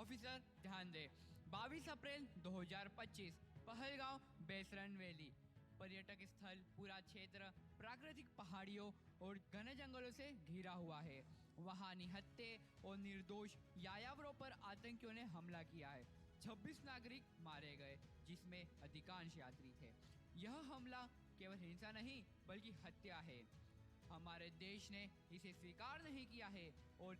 Officer ध्यान दें। 22 अप्रैल 2025 Pahalgam बेसरन valley पर्यटक स्थल। पूरा क्षेत्र प्राकृतिक पहाड़ियों और घने जंगलों से घिरा हुआ है। वहां निहत्थे और निर्दोष यायावरों पर आतंकियों ने हमला किया है। 26 नागरिक मारे गए, जिसमें अधिकांश यात्री थे। यह हमला केवल हिंसा नहीं बल्कि हत्या है। हमारे देश ने इसे स्वीकार नहीं किया है और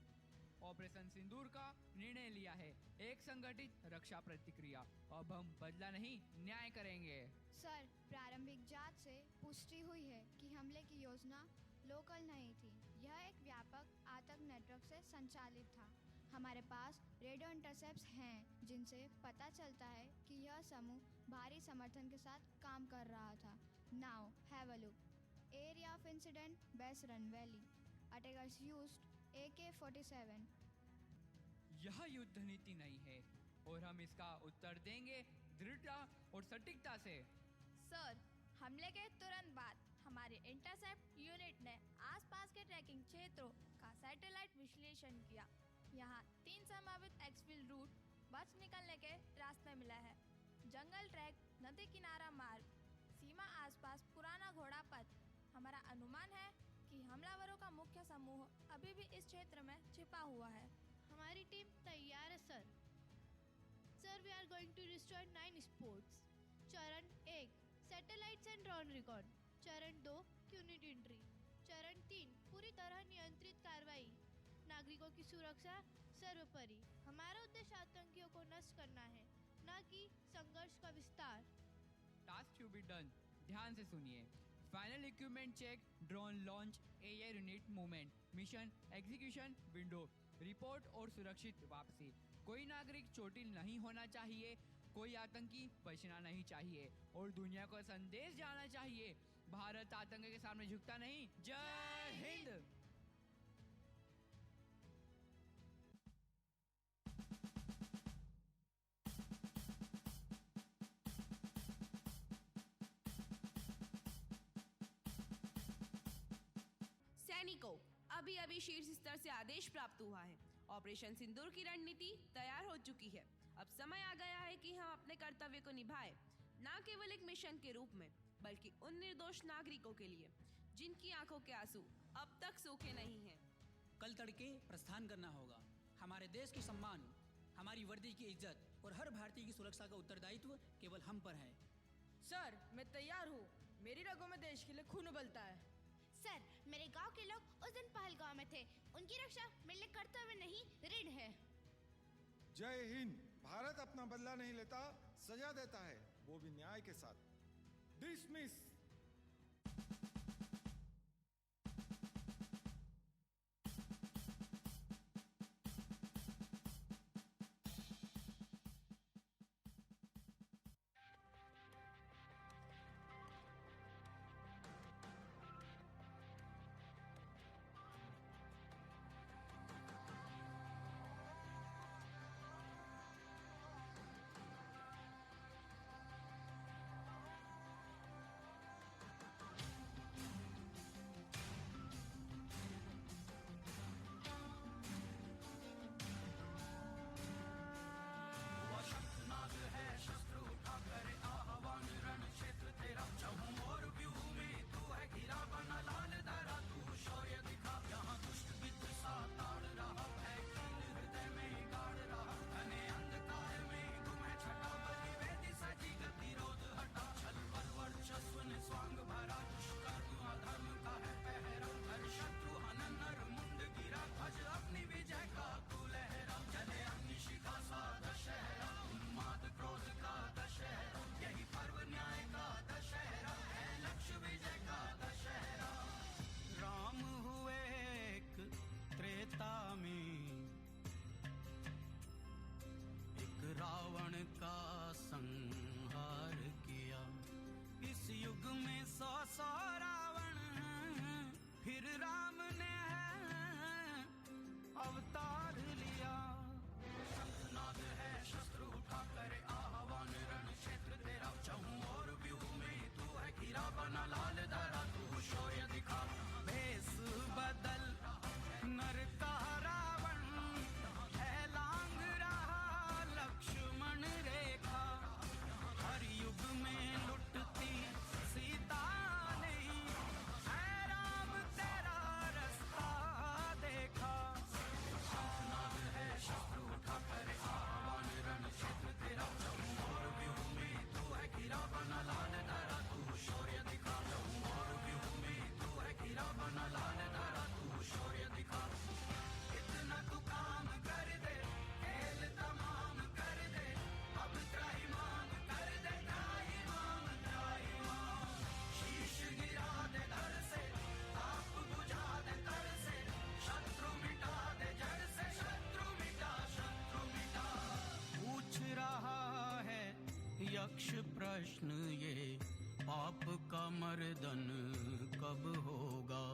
ऑपरेशन सिंदूर का निर्णय लिया है, एक संगठित रक्षा प्रतिक्रिया। अब हम बदला नहीं, न्याय करेंगे। सर, प्रारंभिक जांच से पुष्टि हुई है कि हमले की योजना लोकल नहीं थी। यह एक व्यापक आतंक नेटवर्क से संचालित था। हमारे पास रेडियो इंटरसेप्ट्स हैं जिनसे पता चलता है कि यह समूह भारी समर्थन के साथ काम कर रहा था। Now have a look. Area of incident Baisaran valley. Attackers used AK-47। यह युद्ध नीति नहीं है और हम इसका उत्तर देंगे दृढ़ता और सटीकता से। सर, हमले के तुरंत बाद हमारी इंटरसेप्ट यूनिट ने आसपास के ट्रैकिंग क्षेत्रों का सैटेलाइट विश्लेषण किया। यहाँ 3 संभावित एक्सफिल रूट बच निकलने के रास्ते मिले हैं। जंगल ट्रैक, नदी किनारा मार्ग, सीमा आसपास पुराना घोड़ा पथ। हमारा अनुमान है कि हमलावरों का मुख्य समूह अभी भी इस क्षेत्र में छिपा हुआ है। हमारी टीम तैयार है sir. Sir, we are going to destroy 9 sports. चरण 1 सैटेलाइट्स एंड ड्रोन रिकॉर्ड। चरण 2 यूनिट एंट्री। चरण 3 पूरी तरह नियंत्रित कार्रवाई। नागरिकों की सुरक्षा सर्वोपरि। हमारा उद्देश्य आतंकियों को नष्ट करना है, न कि संघर्ष का विस्तार। Task to be done. ध्यान से सुनिए। Final equipment check, drone launch, air unit movement, mission execution window, report और सुरक्षित वापसी। कोई नागरिक चोटिल नहीं होना चाहिए, कोई आतंकी बचना नहीं चाहिए और दुनिया को संदेश जाना चाहिए, भारत आतंक के सामने झुकता नहीं। जय हिंद। सैनिकों, अभी अभी शीर्ष स्तर से आदेश प्राप्त हुआ है। ऑपरेशन सिंदूर की रणनीति तैयार हो चुकी है। अब समय आ गया है कि हम अपने कर्तव्य को निभाएं, न केवल एक मिशन के रूप में बल्कि उन निर्दोष नागरिकों के लिए जिनकी आंखों के आंसू अब तक सूखे नहीं हैं। कल तड़के प्रस्थान करना होगा। हमारे देश की सम्मान, हमारी वर्दी की इज्जत और हर भारतीय की सुरक्षा का उत्तरदायित्व केवल हम पर है। सर, मैं तैयार हूँ। मेरी रगों में देश के लिए खून उबलता है। सर, मेरे गांव के लोग उस दिन पहलगांव में थे। उनकी रक्षा मेरे कर्तव्य नहीं, ऋण है। जय हिंद। भारत अपना बदला नहीं लेता, सजा देता है, वो भी न्याय के साथ। डिसमिस। आपका मर्दन कब होगा?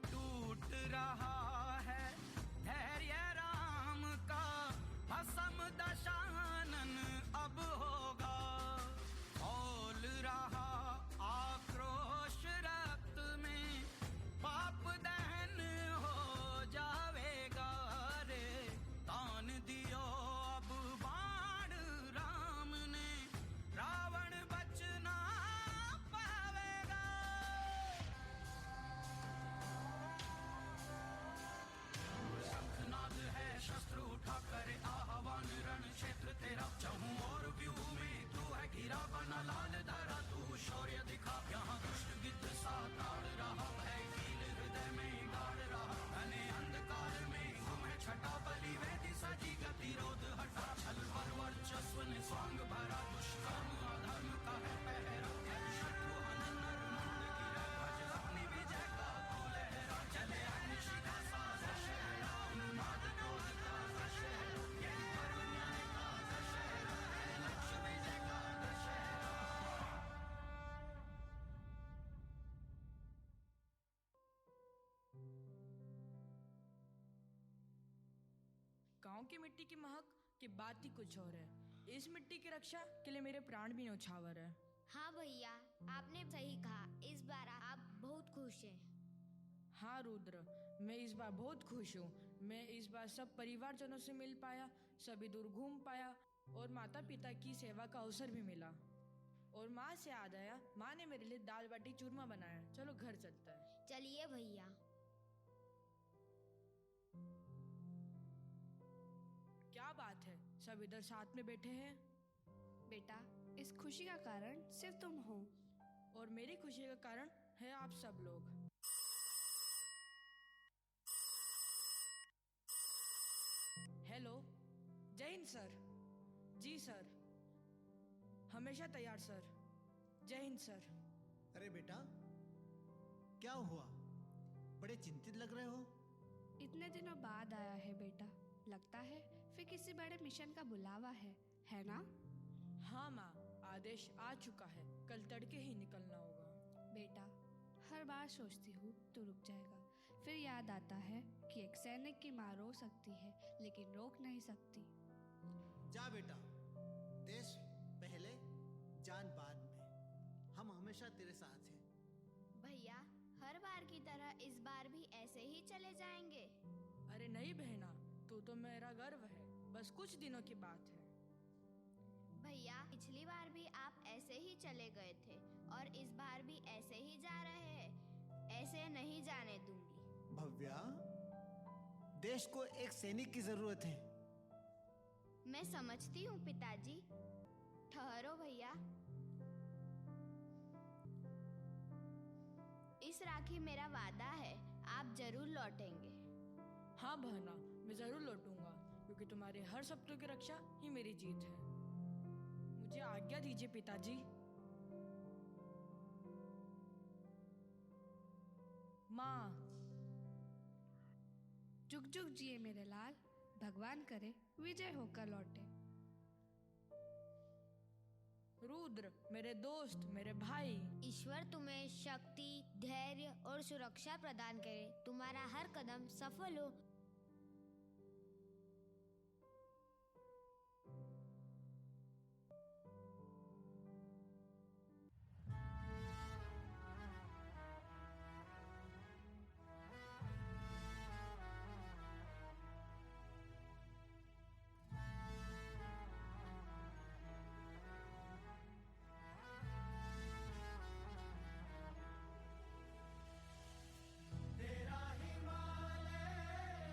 टूट रहा है धैर्य राम का, भस्म दशानन अब होगा। खौल रहा आक्रोश रक्त में, पाप दहन हो जावेगा रे। तान दियो अब बाण राम ने, रावण बचना पावेगा। शंखनाद है शस्त्र उठा करे आह्वान, रण क्षेत्र तेरा चहु और व्यूह में तू है घिरा बना लाल धरा। तू शौर्य दिखा यहाँ दुष्ट गिद्ध सा ताड़ रहा, भय कील हृदय में गाड़ रहा। घने अंधकार में घूमे छटा बलि वेदी सजी, गतिरोध हटा छल पर वर्चस्व ने स्वांग भरा। दुष्कर्म अधर्म का है पहरा, शत्रु हनन नर मुंड गिरा। भज अपनी विजय का तू लहरा, चले अग्निशिखा सा दशहरा। उन्माद क्रोध का दशहरा, यही पर्व न्याय का दशहरा है, लक्ष्य विजय का दशहरा। गांव की मिट्टी की महक की बात ही कुछ और है। इस मिट्टी की रक्षा के लिए मेरे प्राण भी न्यौछावर है। हाँ भैया, आपने सही कहा। इस बार आप बहुत खुश हैं। हाँ रुद्र, मैं इस बार बहुत खुश हूँ। मैं इस बार सब परिवारजनों से मिल पाया, सभी दूर घूम पाया और माता पिता की सेवा का अवसर भी मिला। और माँ से याद आया, माँ ने मेरे लिए दाल बाटी चूरमा बनाया। चलो घर चलता है। चलिए भैया। क्या बात है, सब इधर साथ में बैठे हैं। बेटा, इस खुशी का कारण सिर्फ तुम हो। और मेरी खुशी का कारण है आप सब लोग। हेलो, जय हिंद सर। जी सर, हमेशा तैयार सर। जय हिंद सर। अरे बेटा, क्या हुआ? बड़े चिंतित लग रहे हो। इतने दिनों बाद आया है बेटा, लगता है फिर किसी बड़े मिशन का बुलावा है ना? हाँ माँ, आदेश आ चुका है, कल तड़के ही निकलना होगा। बेटा, हर बार सोचती हूँ तो रुक जाएगा, फिर याद आता है कि एक सैनिक की माँ रो सकती है लेकिन रोक नहीं सकती। जा बेटा, देश पहले जान बाद में, हम हमेशा तेरे साथ हैं। भैया, हर बार की तरह इस बार भी ऐसे ही चले जाएंगे? अरे नहीं बहना, तू तो मेरा गर्व है, बस कुछ दिनों की बात है। भैया, पिछली बार भी आप ऐसे ही चले गए थे और इस बार भी ऐसे ही जा रहे हैं। ऐसे नहीं जाने दूंगी। भव्या, देश को एक सैनिक की जरूरत है। मैं समझती हूँ पिताजी। ठहरो भैया, इस राखी मेरा वादा है, आप जरूर लौटेंगे। हाँ बहना, मैं जरूर लौटूंगा, क्योंकि तुम्हारे हर सपनों की रक्षा ही मेरी जीत है। मुझे आज्ञा दीजिए पिताजी। माँ। जुग जुग जिए मेरे लाल, भगवान करे विजय होकर लौटे। रुद्र, मेरे दोस्त, मेरे भाई, ईश्वर तुम्हें शक्ति, धैर्य और सुरक्षा प्रदान करे, तुम्हारा हर कदम सफल हो। तेरा हिमालय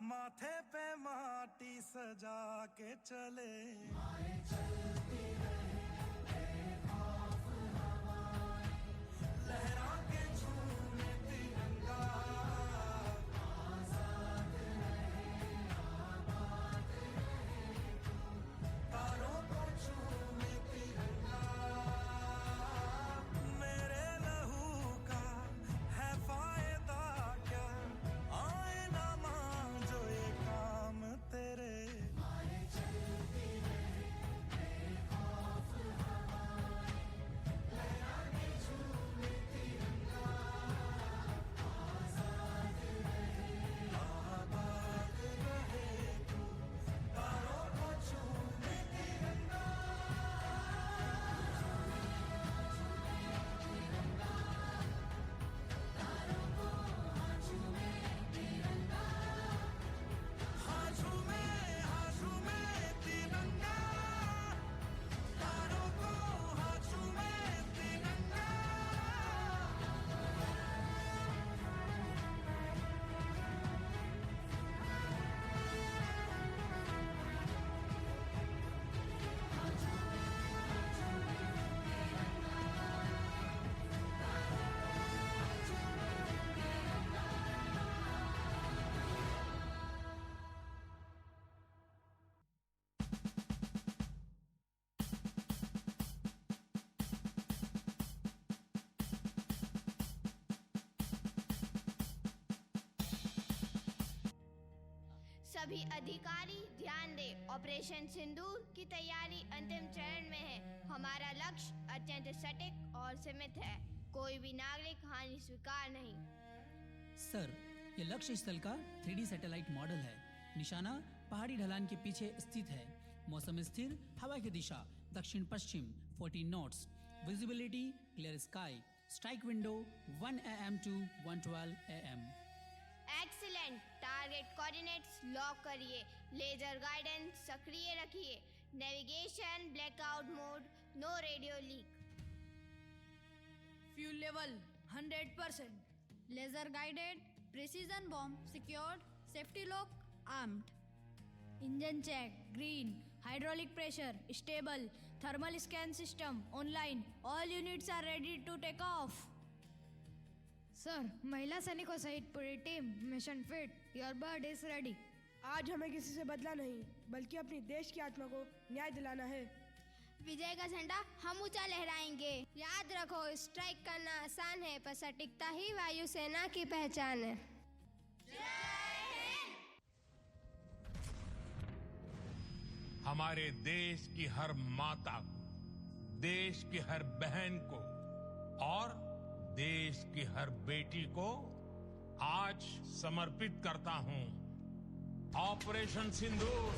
माथे पे माटी सजा के चले लहरा के झूमे तिरंगा तारों को झूमे तिरंगा मेरे लहू का है फायदा क्या आए ना मान जो ये काम तेरे सभी अधिकारी ध्यान दें, ऑपरेशन सिंदूर की तैयारी अंतिम चरण में है। हमारा लक्ष्य अत्यंत सटीक और सीमित है। कोई भी नागरिक हानि स्वीकार नहीं। सर, ये लक्ष्य स्थल का 3D सैटेलाइट मॉडल है। निशाना पहाड़ी ढलान के पीछे स्थित है। मौसम स्थिर, हवा की दिशा दक्षिण पश्चिम 14 knots, visibility clear sky, strike window 1 AM to 112 AM। Excellent. Target coordinates lock करिए, लेजर गाइडेंस सक्रिय रखिए, navigation blackout mode, no radio leak. Fuel level 100%, laser guided, precision bomb secured, safety lock armed, engine check green, hydraulic pressure stable, thermal scan system online, all units are ready to take off. Sir, महिला सैनिकों सहित पूरी team mission fit, your bird is ready. आज हमें किसी से बदला नहीं, बल्कि अपनी देश की आत्मा को न्याय दिलाना है। विजय का झंडा हम ऊंचा लहराएंगे। याद रखो, स्ट्राइक करना आसान है, पर सटीकता ही वायुसेना की पहचान है। हमारे देश की हर माता को, देश की हर बहन को और देश की हर बेटी को आज समर्पित करता हूं ऑपरेशन सिंदूर।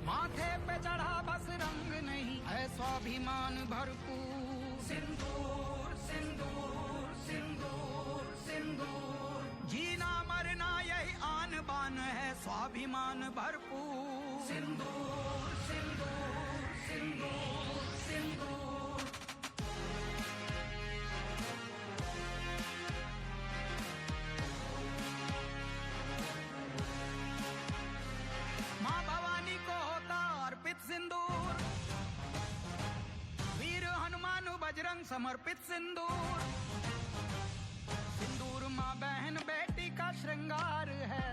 माथे पे चढ़ा बस रंग नहीं है स्वाभिमान भरपूर। सिंदूर सिंदूर सिंदूर सिंदूर, जीना मरना यही आन बान है स्वाभिमान भरपूर। सिंदूर सिंदूर सिंदूर सिंदूर। माँ भवानी को होता अर्पित सिंदूर, वीर हनुमान बजरंग समर्पित सिंदूर। सिंदूर माँ बहन बेटी का श्रृंगार है,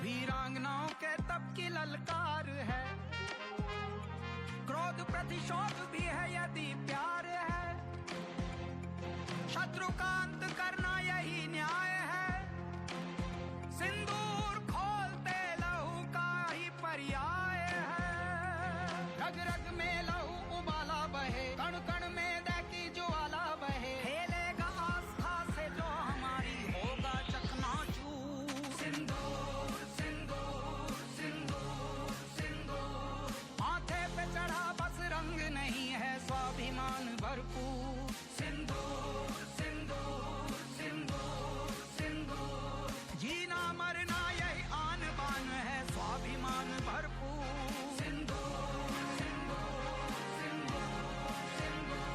वीरांगनाओं के तप की ललकार है। क्रोध प्रतिशोध भी है यदि प्यार है, शत्रु का अंत करना यही न्याय है। सिंदूर खोलते लहू का ही पर्याय है। रग रग में लहू उबाला बहे, कण कण में दैकी ज्वाला बहे। खेलेगा आस्था से जो हमारी होगा चकनाचूर। सिंदूर सिंदूर सिंदूर सिंदूर, माथे पे चढ़ा बस रंग नहीं है स्वाभिमान भरपूर। सिंदूर सिंदूर सिंदूर सिंदूर, जीना मरना यही आन बान है स्वाभिमान भरपूर। सिंदूर सिंदूर सिंदूर सिंदूर।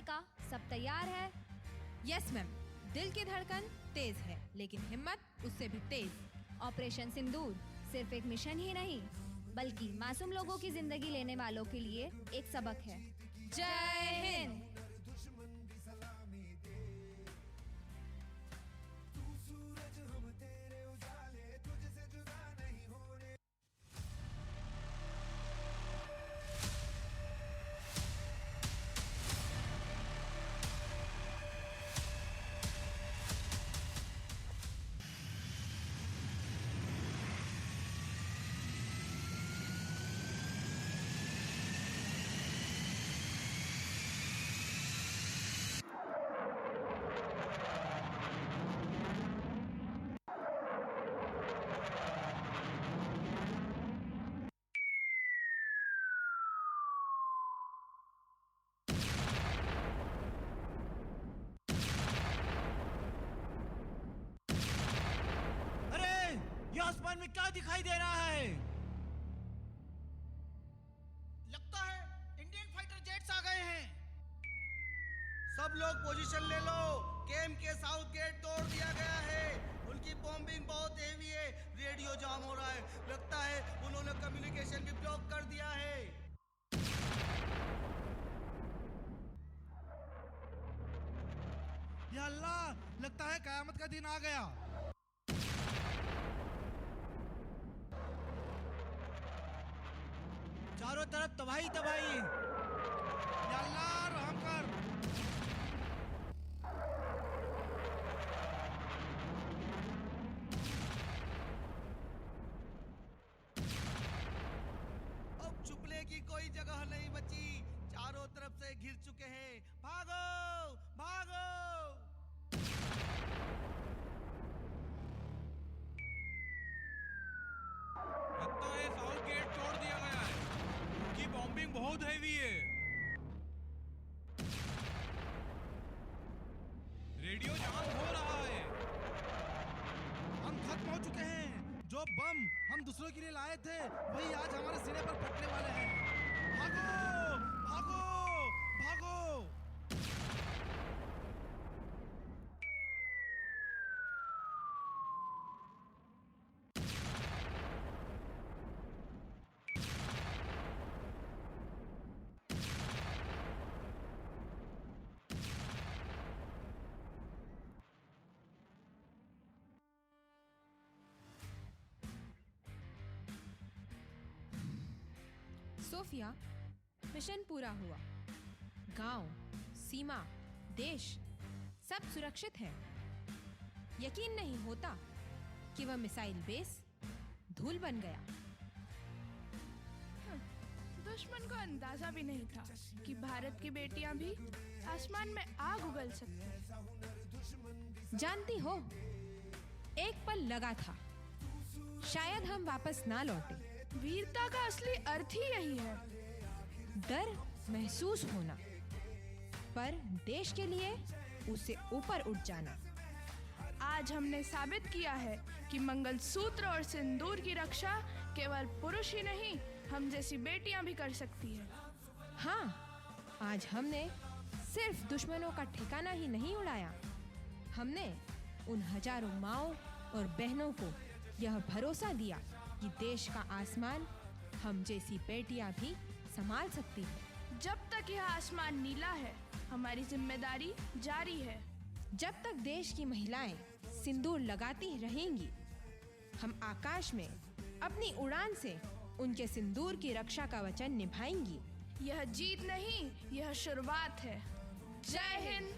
का सब तैयार है? यस मैम, दिल की धड़कन तेज है लेकिन हिम्मत उससे भी तेज। ऑपरेशन सिंदूर सिर्फ एक मिशन ही नहीं बल्कि मासूम लोगों की जिंदगी लेने वालों के लिए एक सबक है। जय हिंद। आसमान में क्या दिखाई दे रहा है? लगता है इंडियन फाइटर जेट्स आ गए हैं। सब लोग पोजीशन ले लो। कैंप के साउथ गेट तोड़ दिया गया है। उनकी बॉम्बिंग बहुत हेवी है। रेडियो जाम हो रहा है। लगता है उन्होंने कम्युनिकेशन भी ब्लॉक कर दिया है। या अल्लाह, लगता है कयामत का दिन आ गया। चारों तरफ तबाही तबाही। या अल्लाह रहम कर। अब छुपने की कोई जगह नहीं बची। चारों तरफ से घिर चुके हैं। भागो भागो। लगता है साउथ गेट तोड़ दिया गया है। उनकी बॉम्बिंग बहुत हैवी है। रेडियो जाम हो रहा है। हम खत्म हो चुके हैं। जो बम हम दूसरों के लिए लाए थे वही आज हमारे सिरे पर फटने वाले हैं। भागो भागो भागो। सोफिया, मिशन पूरा हुआ। गांव, सीमा, देश सब सुरक्षित है। यकीन नहीं होता कि वह मिसाइल बेस धूल बन गया। दुश्मन को अंदाजा भी नहीं था कि भारत की बेटियां भी आसमान में आग उगल सकती हैं। जानती हो, एक पल लगा था शायद हम वापस ना लौटे। वीरता का असली अर्थ ही यही है। डर महसूस होना, पर देश के लिए उससे ऊपर उठ जाना। आज हमने साबित किया है कि मंगलसूत्र और सिंदूर की रक्षा केवल पुरुष ही नहीं, हम जैसी बेटियां भी कर सकती हैं। हाँ, आज हमने सिर्फ दुश्मनों का ठिकाना ही नहीं उड़ाया, हमने उन हजारों माँओं और बहनों को यह भरोसा दिया कि देश का आसमान हम जैसी बेटियां भी संभाल सकती है। जब तक यह आसमान नीला है, हमारी जिम्मेदारी जारी है। जब तक देश की महिलाएं सिंदूर लगाती रहेंगी, हम आकाश में अपनी उड़ान से उनके सिंदूर की रक्षा का वचन निभाएंगी। यह जीत नहीं, यह शुरुआत है। जय हिंद।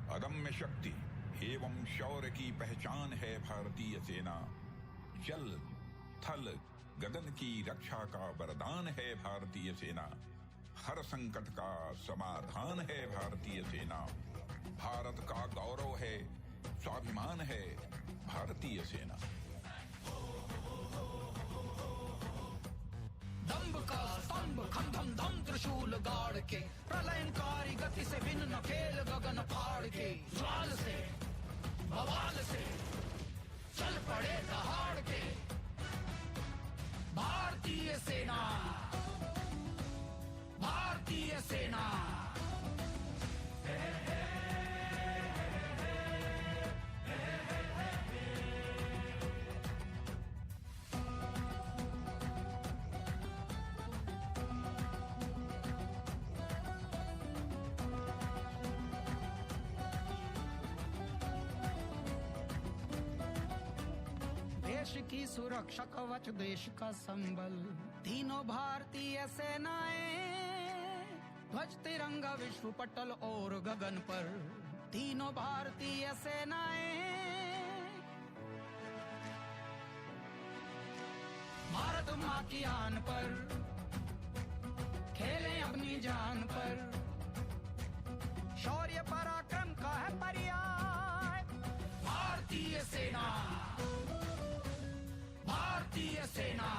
अदम्य शक्ति एवं शौर्य की पहचान है भारतीय सेना। जल, थल, गगन की रक्षा का वरदान है भारतीय सेना। हर संकट का समाधान है भारतीय सेना। भारत का गौरव है स्वाभिमान है भारतीय सेना। दंभ का स्तंभ खम धम धम त्रिशूल गाड़ के, प्रलयंकारी गति से भिन्न खेल गगन फाड़ के, ज्वाल से बवाल से चल पड़े दहाड़ के भारतीय सेना, भारतीय सेना। देश की सुरक्षा कवच, देश का संबल, तीनों भारतीय सेनाएं, ध्वज तिरंगा विश्व पटल और गगन पर, तीनों भारतीय सेनाएं। भारत माँ की आन पर खेलें अपनी जान पर, शौर्य पराक्रम का है पर्याय भारतीय सेना, भारतीय सेना।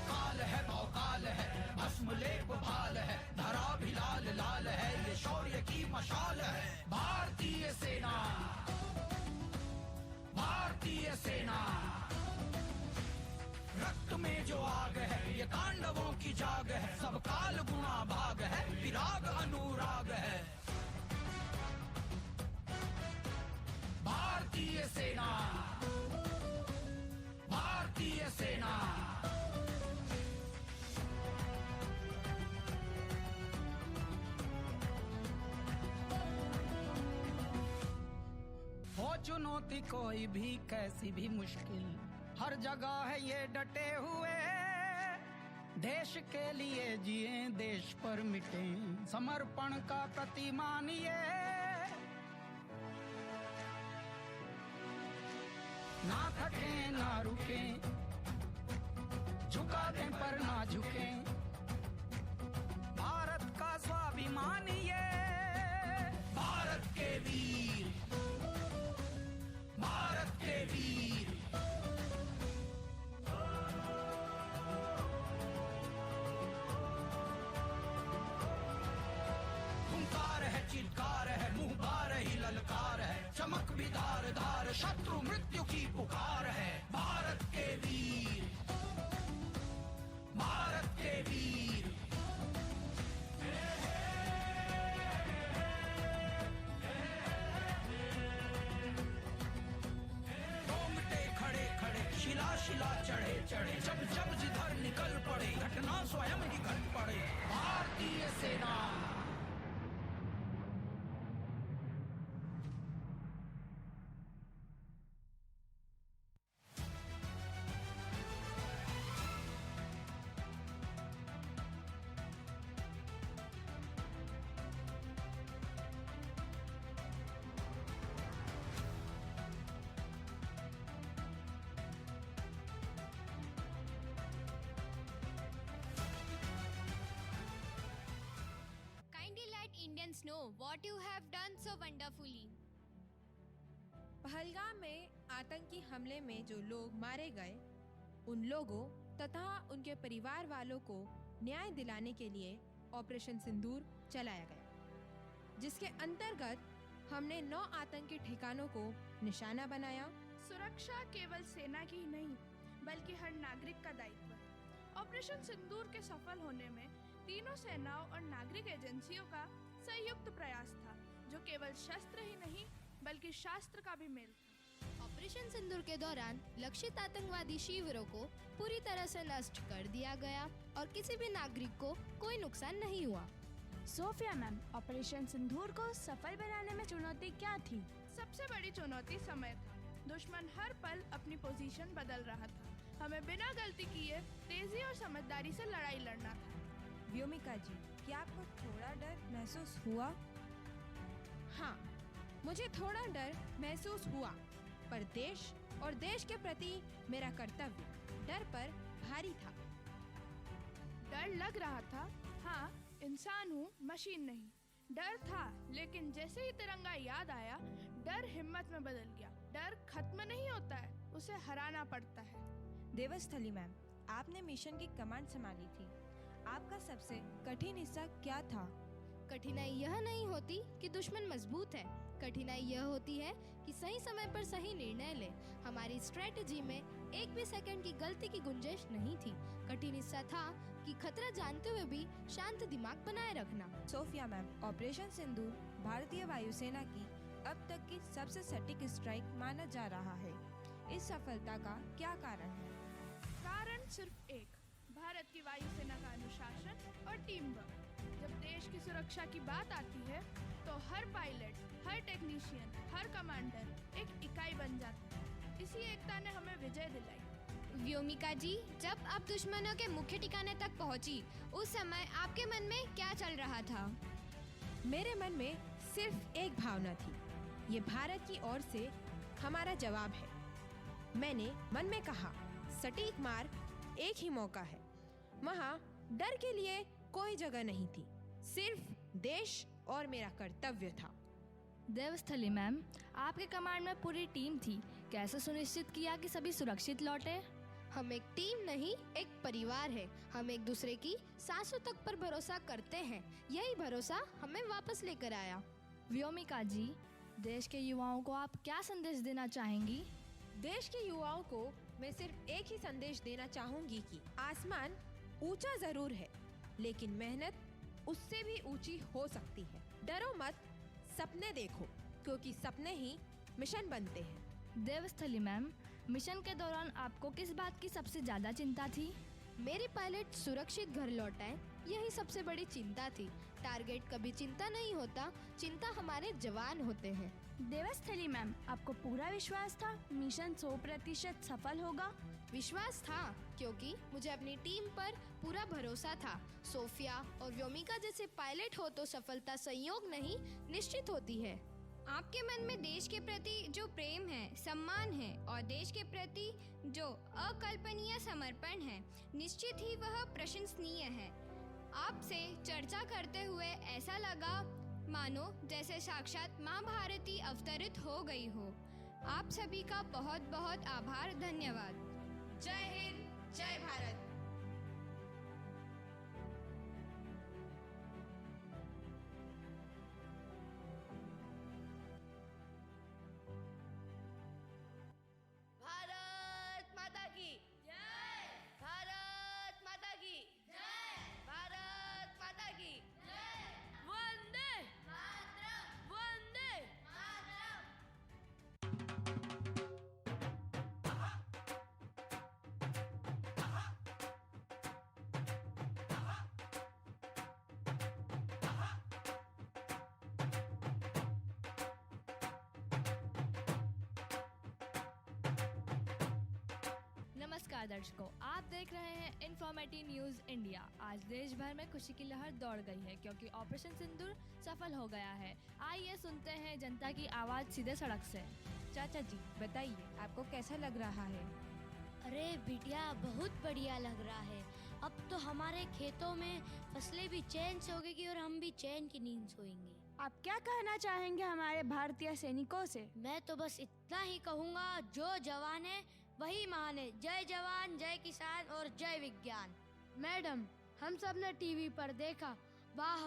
काल है भौकाल है, भस्म लेप भाल है, धरा भी लाल लाल है, ये शौर्य की मशाल है भारतीय सेना, भारतीय सेना। रक्त में जो आग है ये तांडवों की जाग है, सब काल गुणा भाग है, विराग अनुराग है भारतीय सेना, भारतीय सेना। हो चुनौती कोई भी कैसी भी मुश्किल, हर जगह है ये डटे हुए, देश के लिए जिए देश पर मिटे, समर्पण का प्रतिमान ये। ना थके ना रुके, झुका दें पर ना झुके, भारत का स्वाभिमान ये, भारत के वीर, भारत के वीर। हुंकार है, चित्कार है, मुंह बार ही ललकार है, चमक भी धार धार, शत्रु मृत्यु की पुकार है भारत के वीर, भारत के वीर। रोंगटे खड़े खड़े, शिला शिला चढ़े चढ़े, जब जब जिधर निकल पड़े, घटना स्वयं ही घट पड़े भारतीय सेना। Indians know what you have done so wonderfully. Pahalgam में आतंकी हमले में जो लोग मारे गए, उन लोगों तथा उनके परिवार वालों को न्याय दिलाने के लिए ऑपरेशन सिंदूर चलाया गया, जिसके अंतर्गत हमने 9 आतंकी ठिकानों को निशाना बनाया। सुरक्षा केवल सेना की ही नहीं, बल्कि हर नागरिक का दायित्व है। ऑपरेशन सिंदूर के सफल होने में तीनों सेनाओं और नागरिक एजेंसियों का संयुक्त प्रयास था, जो केवल शस्त्र ही नहीं बल्कि शास्त्र का भी मेल था। ऑपरेशन सिंदूर के दौरान लक्षित आतंकवादी शिविरों को पूरी तरह से नष्ट कर दिया गया और किसी भी नागरिक को कोई नुकसान नहीं हुआ। सोफिया मैम, ऑपरेशन सिंदूर को सफल बनाने में चुनौती क्या थी? सबसे बड़ी चुनौती समय था। दुश्मन हर पल अपनी पोजीशन बदल रहा था। हमें बिना गलती किए तेजी और समझदारी से लड़ाई लड़ना था। व्योमिका जी, क्या आपको थोड़ा डर महसूस हुआ? हाँ, मुझे थोड़ा डर महसूस हुआ, पर देश और देश के प्रति मेरा कर्तव्य डर पर भारी था। डर लग रहा था। हाँ, इंसान हूँ, मशीन नहीं। डर था, लेकिन जैसे ही तिरंगा याद आया, डर हिम्मत में बदल गया। डर खत्म नहीं होता है, उसे हराना पड़ता है। देवस्थली मैम, आपने मिशन की कमांड संभाली थी। आपका सबसे कठिन हिस्सा क्या था? कठिनाई यह नहीं होती कि दुश्मन मजबूत है, कठिनाई यह होती है कि सही समय पर सही निर्णय ले। हमारी स्ट्रेटजी में एक भी सेकंड की गलती की गुंजाइश नहीं थी। कठिन हिस्सा था कि खतरा जानते हुए भी शांत दिमाग बनाए रखना। सोफिया मैम, ऑपरेशन सिंदूर भारतीय वायुसेना की अब तक की सबसे सटीक स्ट्राइक माना जा रहा है। इस सफलता का क्या कारण है? कारण सिर्फ एक, भारत की वायुसेना का अनुशासन और टीम वर्क। जब देश की सुरक्षा की बात आती है तो हर पायलट, हर टेक्नीशियन, हर कमांडर एक इकाई बन जाता है। इसी एकता ने हमें विजय दिलाई। व्योमिका जी, जब आप दुश्मनों के मुख्य ठिकाने तक पहुंची, उस समय आपके मन में क्या चल रहा था? मेरे मन में सिर्फ एक भावना थी, ये भारत की ओर से हमारा जवाब है। मैंने मन में कहा, सटीक मार एक ही मौका है। वहाँ डर के लिए कोई जगह नहीं थी, सिर्फ देश और मेरा कर्तव्य था। देवस्थली मैम, आपके कमांड में पूरी टीम थी। कैसे सुनिश्चित किया कि सभी सुरक्षित लौटे? हम एक टीम नहीं, एक परिवार है। हम एक दूसरे की सांसों तक पर भरोसा करते हैं। यही भरोसा हमें वापस लेकर आया। व्योमिका जी, देश के युवाओं को आप क्या संदेश देना चाहेंगी? देश के युवाओं को मैं सिर्फ एक ही संदेश देना चाहूंगी कि आसमान ऊंचा जरूर है, लेकिन मेहनत उससे भी ऊंची हो सकती है। डरो मत, सपने देखो, क्योंकि सपने ही मिशन बनते हैं। देवस्थली मैम, मिशन के दौरान आपको किस बात की सबसे ज्यादा चिंता थी? मेरे पायलट सुरक्षित घर लौटाएं, यही सबसे बड़ी चिंता थी। टारगेट कभी चिंता नहीं होता, चिंता हमारे जवान होते हैं। देवस्थली मैम, आपको पूरा विश्वास था मिशन 100% सफल होगा? विश्वास था, क्योंकि मुझे अपनी टीम पर पूरा भरोसा था। सोफिया और व्योमिका जैसे पायलट हो तो सफलता संयोग नहीं, निश्चित होती है। आपके मन में देश के प्रति जो प्रेम है, सम्मान है और देश के प्रति जो अकल्पनीय समर्पण है, निश्चित ही वह प्रशंसनीय है। आपसे चर्चा करते हुए ऐसा लगा मानो जैसे साक्षात माँ भारती अवतरित हो गई हो। आप सभी का बहुत बहुत आभार, धन्यवाद। जय हिंद, जय भारत। भारत माता की जय। भारत माता की जय। भारत माता की जय। वंदे मातरम। वंदे मातरम। नमस्कार दर्शकों, आप देख रहे हैं इन्फॉर्मेटिव न्यूज इंडिया। आज देश भर में खुशी की लहर दौड़ गई है क्योंकि ऑपरेशन सिंदूर सफल हो गया है। आइए सुनते हैं जनता की आवाज सीधे सड़क से। चाचा जी बताइए, आपको कैसा लग रहा है? अरे बिटिया, बहुत बढ़िया लग रहा है। अब तो हमारे खेतों में फसलें भी चैन से उगेगी और हम भी चैन की नींद सोएंगे। आप क्या कहना चाहेंगे हमारे भारतीय सैनिकों से? मैं तो बस इतना ही कहूँगा, जो जवान है वही महान है। जय जवान, जय किसान और जय विज्ञान। मैडम, हम सब ने टीवी पर देखा, वाह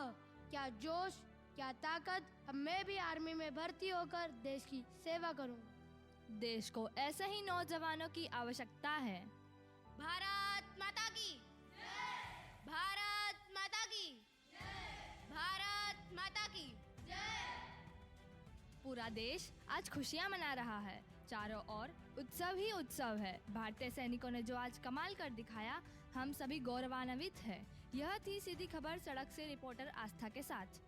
क्या जोश, क्या ताकत। अब मैं भी आर्मी में भर्ती होकर देश की सेवा करूंगा। देश को ऐसे ही नौजवानों की आवश्यकता है। भारत माता की जय। भारत माता की जय। भारत माता की जय। पूरा देश आज खुशियां मना रहा है। चारों ओर उत्सव ही उत्सव है। भारतीय सैनिकों ने जो आज कमाल कर दिखाया, हम सभी गौरवान्वित हैं। यह थी सीधी खबर सड़क से रिपोर्टर आस्था के साथ।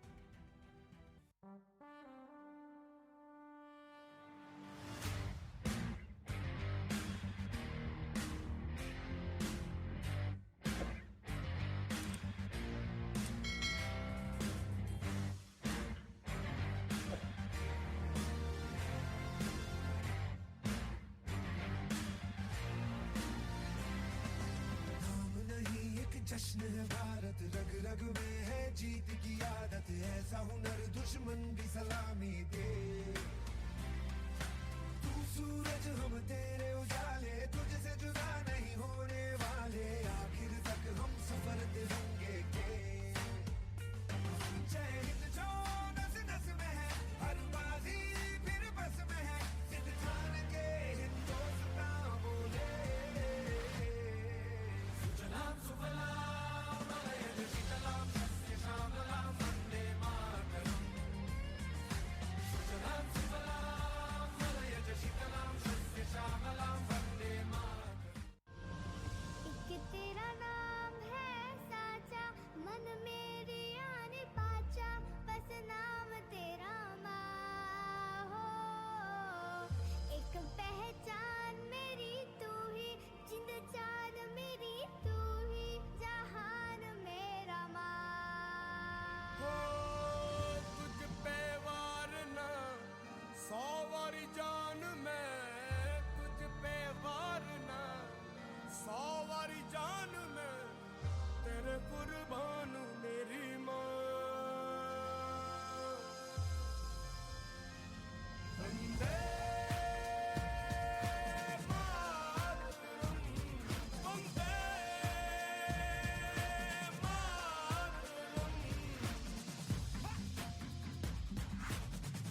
जश्न है भारत, रग रग में है जीत की आदत, ऐसा हुनर दुश्मन भी सलामी दे। तू सूरज हम तेरे उजाले, तुझसे जुदा नहीं होने वाले, आखिर तक हम सफर दिलेंगे के। जय हिंद जो नस नस में है, हर बाजी फिर बस में है, सिद्ध ठान के हिंदुस्तान बोले। सुजलाम सुफलाम मलयज शीतलाम सस्य श्यामलाम वंदे मातरम। सुजलाम सुफलाम मलयज शीतलाम सस्य श्यामलाम वंदे मातरम। एक तेरा नाम है साचा, मन मेरी आने पाचा, बस नाम तेरा माँ हो। एक पहचान मेरी तू ही, जिंद जान मेरी तू ही, जहान मेरा माँ हो तुझ पे वार ना 100 वारी जान मैं, तुझ पे वार ना 100 वारी जान मैं, तेरे कुर्बान मेरी माँ। वंदे मातरम, वंदे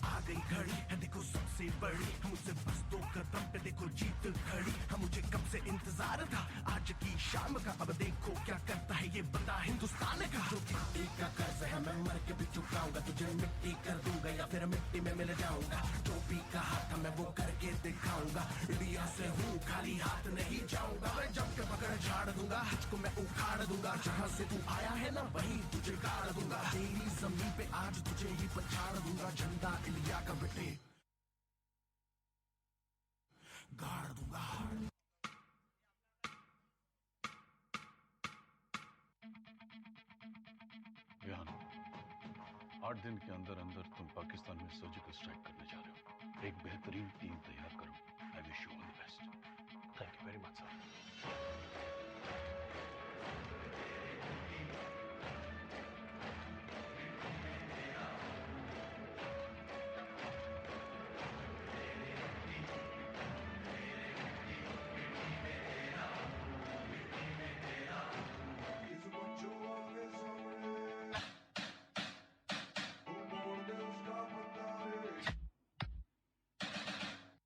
आ गई घड़ी है देखो सबसे बड़ी, मुझसे बस 2 कदम पे देखो जीत खड़ी। हम मुझे कब से इंतजार था आज की शाम का, अब देखो क्या करता है ये बंदा हिंदुस्तान का। जो मिट्टी का कर्ज है मैं मर के भी चुकाऊंगा, तुझे मिट्टी कर दूंगा या फिर मिट्टी में मिल जाऊंगा। जो भी कहा था मैं वो करके दिखाऊंगा, इंडिया से हूँ खाली हाथ नहीं जाऊंगा। मैं जब के पकड़ झाड़ दूंगा, तुझको मैं उखाड़ दूंगा, जहाँ से तू आया है ना वहीं तुझे गाड़ दूंगा। तेरी जमीन पे आज तुझे ही पछाड़ दूंगा, झंडा इंडिया का बेटे गाड़ दूंगा। विहान, 8 दिन के अंदर अंदर तुम पाकिस्तान में सर्जिकल स्ट्राइक करने जा रहे हो। एक बेहतरीन टीम तैयार करो। I wish you all the best. Thank you very much sir.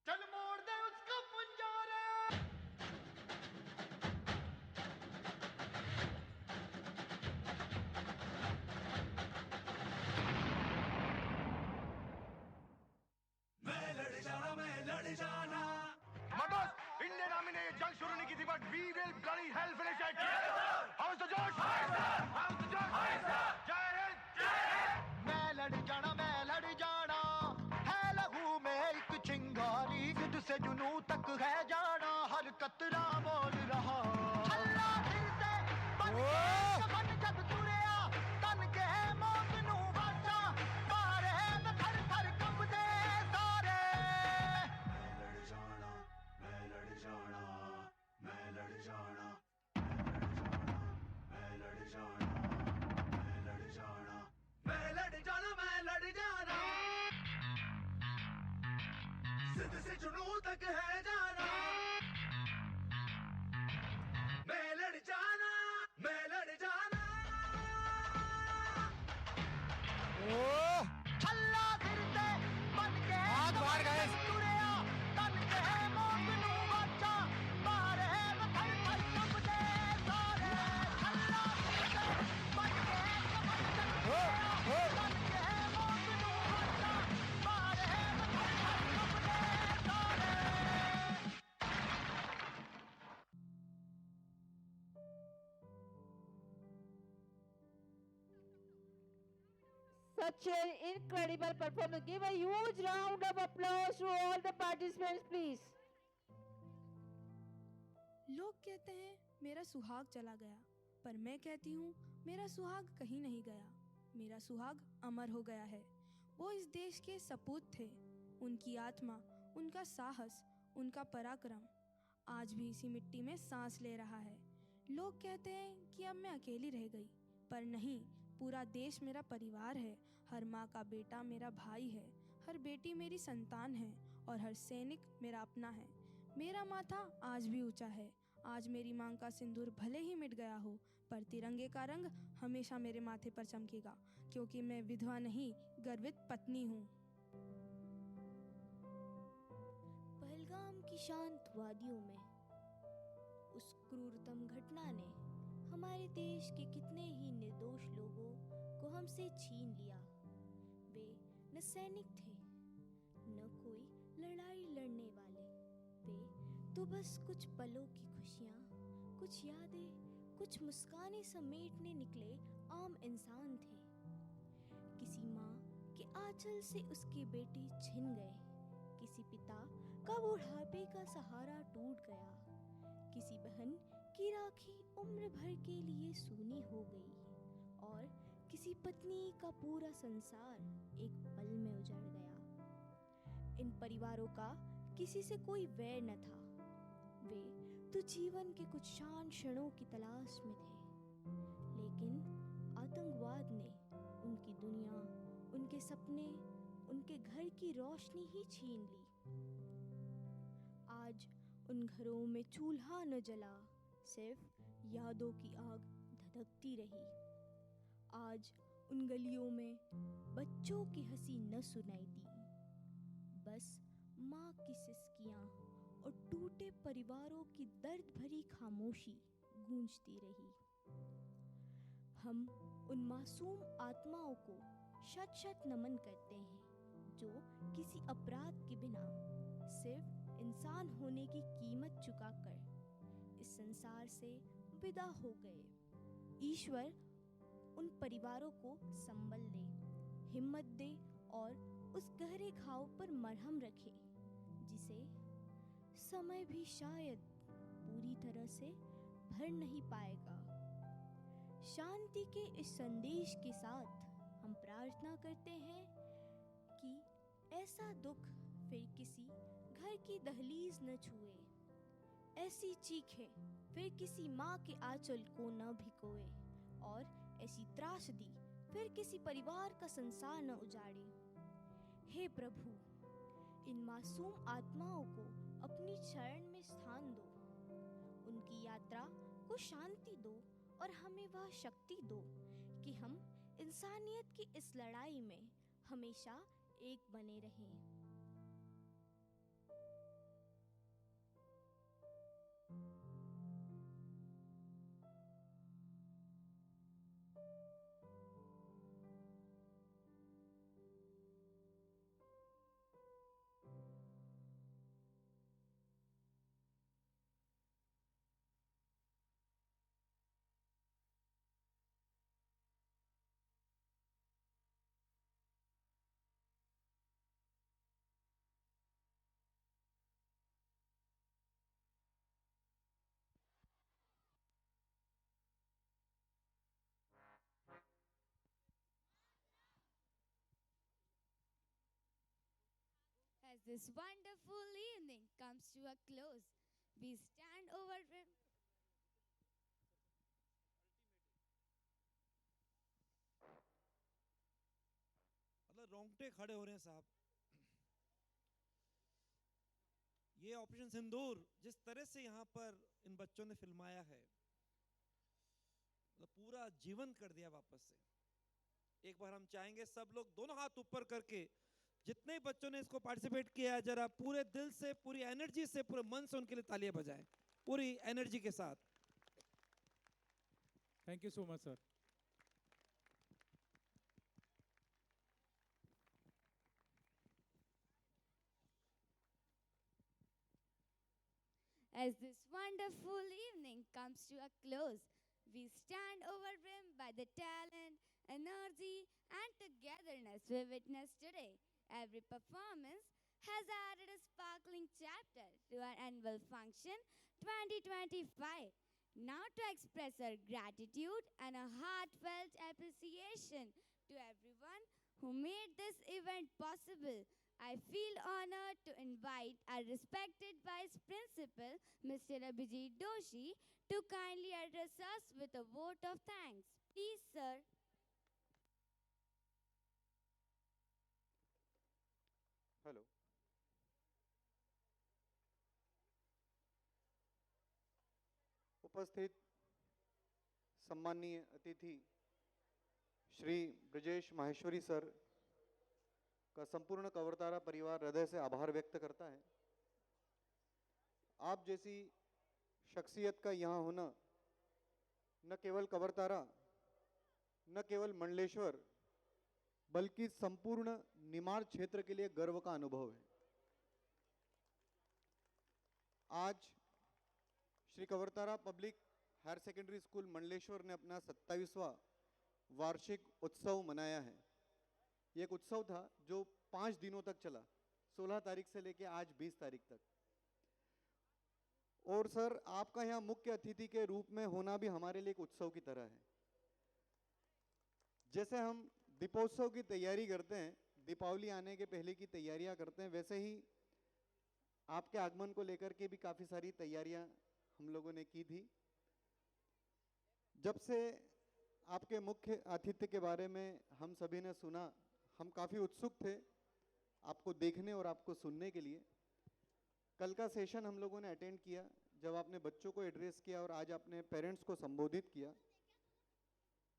चल मोड़ दे उसका पंजारा। मैं लड़ जाना। मटोस, इंडियन आर्मी ने ये जंग शुरू नहीं की थी, but we will bloody hell finish it. How is the josh? How is the josh? जय हिंद। मैं लड़ जाना है लहू में एक चिंगारी, जिद से जुनू तक है जाना, हर कतरा बोल रहा। हल्ला फिर से बन के कफन जब तुरिया, तन के मौत नू बाचा, मारे में थर थर कंबदे सारे। मैं लड़ जाना। मैं लड़ जाना। जिद से जुनू तक है जाना। मैं लड़ जाना। हल्ला फिर से बन के कफन जब तुरिया, तन के मौत नू बाचा, मारे में थर थर कंबदे सारे। हल्ला फिर से बन के कफन जब तुरिया, तन के मौत नू बाचा, मारे में थर थर कंबदे सारे। Such an incredible performance. Give a huge round of applause to all the participants, please. लोग कहते हैं मेरा सुहाग चला गया, पर मैं कहती हूँ मेरा सुहाग कहीं नहीं गया, मेरा सुहाग अमर हो गया है। वो इस देश के सपूत थे। उनकी आत्मा, उनका साहस, उनका पराक्रम आज भी इसी मिट्टी में सांस ले रहा है। लोग कहते हैं कि अब मैं अकेली रह गई, पर नहीं, पूरा देश मेरा परिवार है। हर माँ का बेटा मेरा भाई है, हर बेटी मेरी संतान है और हर सैनिक मेरा अपना है। मेरा माथा आज भी ऊंचा है। आज मेरी मांग का सिंदूर भले ही मिट गया हो, पर तिरंगे का रंग हमेशा मेरे माथे पर चमकेगा, क्योंकि मैं विधवा नहीं, गर्वित पत्नी हूँ। पहलगाम की शांत वादियों में उस क्रूरतम घटना ने हमारे देश के कितने ही निर्दोष लोगों को हमसे छीन लिया। वे न सैनिक थे, न कोई लड़ाई लड़ने वाले। वे तो बस कुछ पलों की खुशियाँ, कुछ यादें, कुछ मुस्कानें समेटने निकले आम इंसान थे। किसी माँ के आंचल से उसके बेटे छिन गए, किसी पिता का बुढ़ापे का सहारा टूट गया, किसी बहन की राखी उम्र भर के लिए सूनी हो गई और किसी पत्नी का पूरा संसार एक पल में उजड़ गया। इन परिवारों का किसी से कोई वैर न था। वे तो जीवन के कुछ शान क्षणों की तलाश में थे, लेकिन आतंकवाद ने उनकी दुनिया, उनके सपने, उनके घर की रोशनी ही छीन ली। आज उन घरों में चूल्हा न जला, सिर्फ यादों की आग धधकती रही। आज उन गलियों में बच्चों की हंसी न सुनाई दी, बस माँ की सिसकियाँ और टूटे परिवारों की दर्द भरी खामोशी गूंजती रही। हम उन मासूम आत्माओं को शत शत नमन करते हैं, जो किसी अपराध के बिना सिर्फ इंसान होने की कीमत चुकाकर इस संसार से विदा हो गए। ईश्वर उन परिवारों को संबल दे, हिम्मत दे और उस गहरे घाव पर मरहम रखे, जिसे समय भी शायद पूरी तरह से भर नहीं पाएगा। शांति के इस संदेश के साथ हम प्रार्थना करते हैं कि ऐसा दुख फिर किसी घर की दहलीज न छुए, ऐसी चीखें फिर किसी माँ के आंचल को न भिगोए और ऐसी त्रासदी फिर किसी परिवार का संसार न उजाड़े। हे प्रभु, इन मासूम आत्माओं को अपनी शरण में स्थान दो, उनकी यात्रा को शांति दो और हमें वह शक्ति दो कि हम इंसानियत की इस लड़ाई में हमेशा एक बने रहें। As this wonderful evening comes to a close, we stand over मतलब रोंगटे खड़े हो रहे हैं साहब। ये ऑपरेशन सिंदूर जिस तरह से यहाँ पर इन बच्चों ने फिल्माया है, मतलब पूरा जीवन कर दिया वापस से। एक बार हम चाहेंगे सब लोग दोनों हाथ ऊपर करके, जितने बच्चों ने इसको पार्टिसिपेट किया है, जरा पूरे दिल से, पूरी एनर्जी से, पूरे मन से उनके लिए तालियां बजाएं, पूरी एनर्जी के साथ। Thank you so much sir. As this wonderful evening comes to a close, we stand overwhelmed by the talent, energy, and togetherness we witnessed today. Every performance has added a sparkling chapter to our annual function 2025. Now to express our gratitude and a heartfelt appreciation to everyone who made this event possible, I feel honored to invite our respected Vice Principal, Mr. Abhijit Doshi, to kindly address us with a vote of thanks. Please, sir. Hello, उपस्थित सम्माननीय अतिथि Shri Brajesh Maheshwari sir का संपूर्ण कवरतारा परिवार हृदय से आभार व्यक्त करता है। आप जैसी शख्सियत का यहाँ होना न केवल कवरतारा, न केवल मंडलेश्वर, बल्कि संपूर्ण निमाड़ क्षेत्र के लिए गर्व का अनुभव है। आज Shri Kavartara public higher secondary school Mandleshwar ने अपना 27वां वार्षिक उत्सव मनाया है। ये एक उत्सव था जो 5 दिनों तक चला, 16 तारीख से लेकर आज 20 तारीख तक। और सर, आपका यहाँ मुख्य अतिथि के रूप में होना भी हमारे लिए एक उत्सव की तरह है। जैसे हम दीपोत्सव की तैयारी करते हैं, दीपावली आने के पहले की तैयारियां करते हैं, वैसे ही आपके आगमन को लेकर के भी काफ़ी सारी तैयारियां हम लोगों ने की थी। जब से आपके मुख्य आतिथ्य के बारे में हम सभी ने सुना, हम काफ़ी उत्सुक थे आपको देखने और आपको सुनने के लिए। कल का सेशन हम लोगों ने अटेंड किया, जब आपने बच्चों को एड्रेस किया और आज आपने पेरेंट्स को संबोधित किया।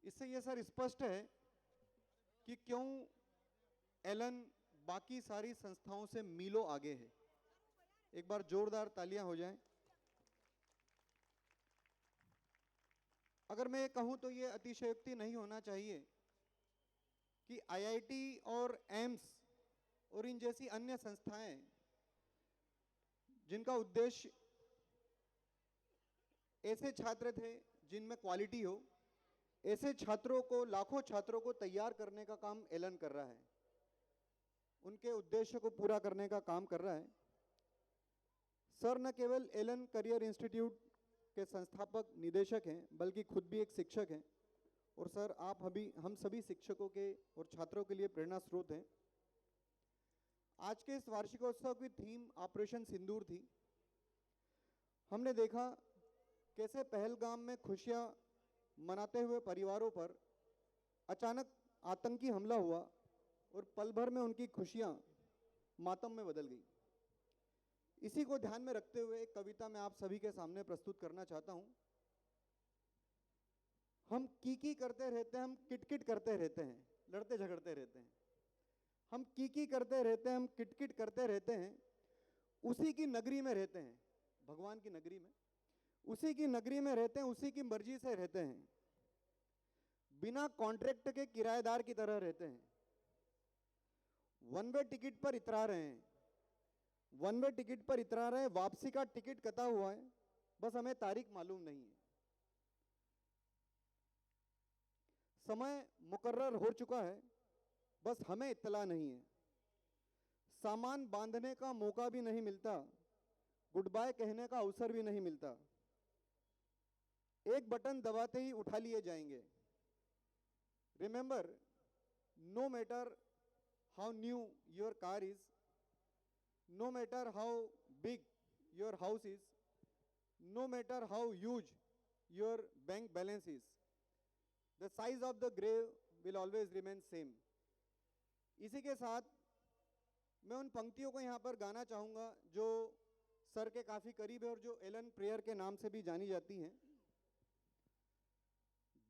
इससे ये सर स्पष्ट है कि क्यों एलन बाकी सारी संस्थाओं से मीलों आगे है। एक बार जोरदार तालियां हो जाएं। अगर मैं ये कहूं तो ये अतिशयोक्ति नहीं होना चाहिए कि आईआईटी और एम्स और इन जैसी अन्य संस्थाएं जिनका उद्देश्य ऐसे छात्र थे जिनमें क्वालिटी हो, ऐसे छात्रों को, लाखों छात्रों को तैयार करने का काम एलन कर रहा है, उनके उद्देश्य को पूरा करने का काम कर रहा है। सर न केवल एलन करियर इंस्टीट्यूट के संस्थापक निदेशक हैं, बल्कि खुद भी एक शिक्षक हैं। और सर, आप हम सभी शिक्षकों के और छात्रों के लिए प्रेरणा स्रोत हैं। आज के इस वार्षिकोत्सव की थीम ऑपरेशन सिंदूर थी। हमने देखा कैसे पहलगाम में खुशियां मनाते हुए परिवारों पर अचानक आतंकी हमला हुआ और पल भर में उनकी खुशियां मातम में बदल गई। इसी को ध्यान में रखते हुए एक कविता मैं आप सभी के सामने प्रस्तुत करना चाहता हूं। हम की करते रहते हैं, हम किटकिट करते रहते हैं, लड़ते झगड़ते रहते हैं। हम की करते रहते हैं, हम किटकिट करते रहते हैं, उसी की नगरी में रहते हैं, भगवान की नगरी में, उसी की नगरी में रहते हैं, उसी की मर्जी से रहते हैं, बिना कॉन्ट्रैक्ट के किराएदार की तरह रहते हैं। वन वे टिकट पर इतरा रहे हैं, वन वे टिकट पर इतरा रहे हैं, वापसी का टिकट कटा हुआ है, बस हमें तारीख मालूम नहीं है। समय मुकर्रर हो चुका है, बस हमें इत्तला नहीं है। सामान बांधने का मौका भी नहीं मिलता, गुड बाय कहने का अवसर भी नहीं मिलता। एक बटन दबाते ही उठा लिए जाएंगे। Remember, no matter how new your car is, no matter how big your house is, no matter how huge your bank balance is, the size of the grave will always remain same. इसी के साथ मैं उन पंक्तियों को यहाँ पर गाना चाहूँगा जो सर के काफ़ी करीब है और जो एलन प्रेयर के नाम से भी जानी जाती हैं।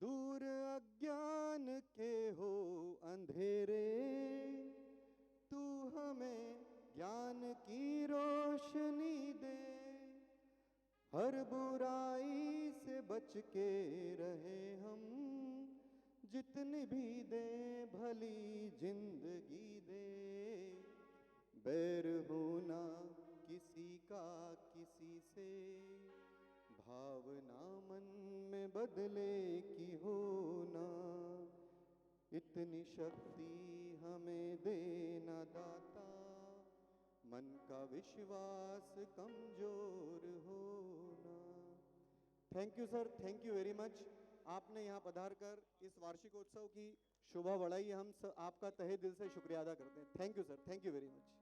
दूर अज्ञान के हो अंधेरे, तू हमें ज्ञान की रोशनी दे, हर बुराई से बच के रहे हम, जितनी भी दे भली जिंदगी दे, बैर होना किसी का किसी से, भावना मन में बदले की होना, इतनी शक्ति हमें देना दाता, मन का विश्वास कमजोर होना। Thank you sir, thank you very much. आपने यहाँ पधार कर इस वार्षिकोत्सव की शोभा बढ़ाई। हम आपका तहे दिल से शुक्रिया अदा करते हैं। Thank you sir, thank you very much.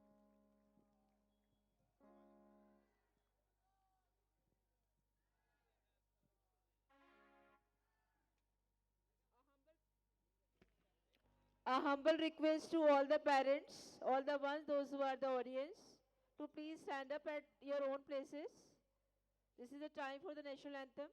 A humble request to all the parents, all the ones, those who are the audience, to please stand up at your own places. This is the time for the national anthem.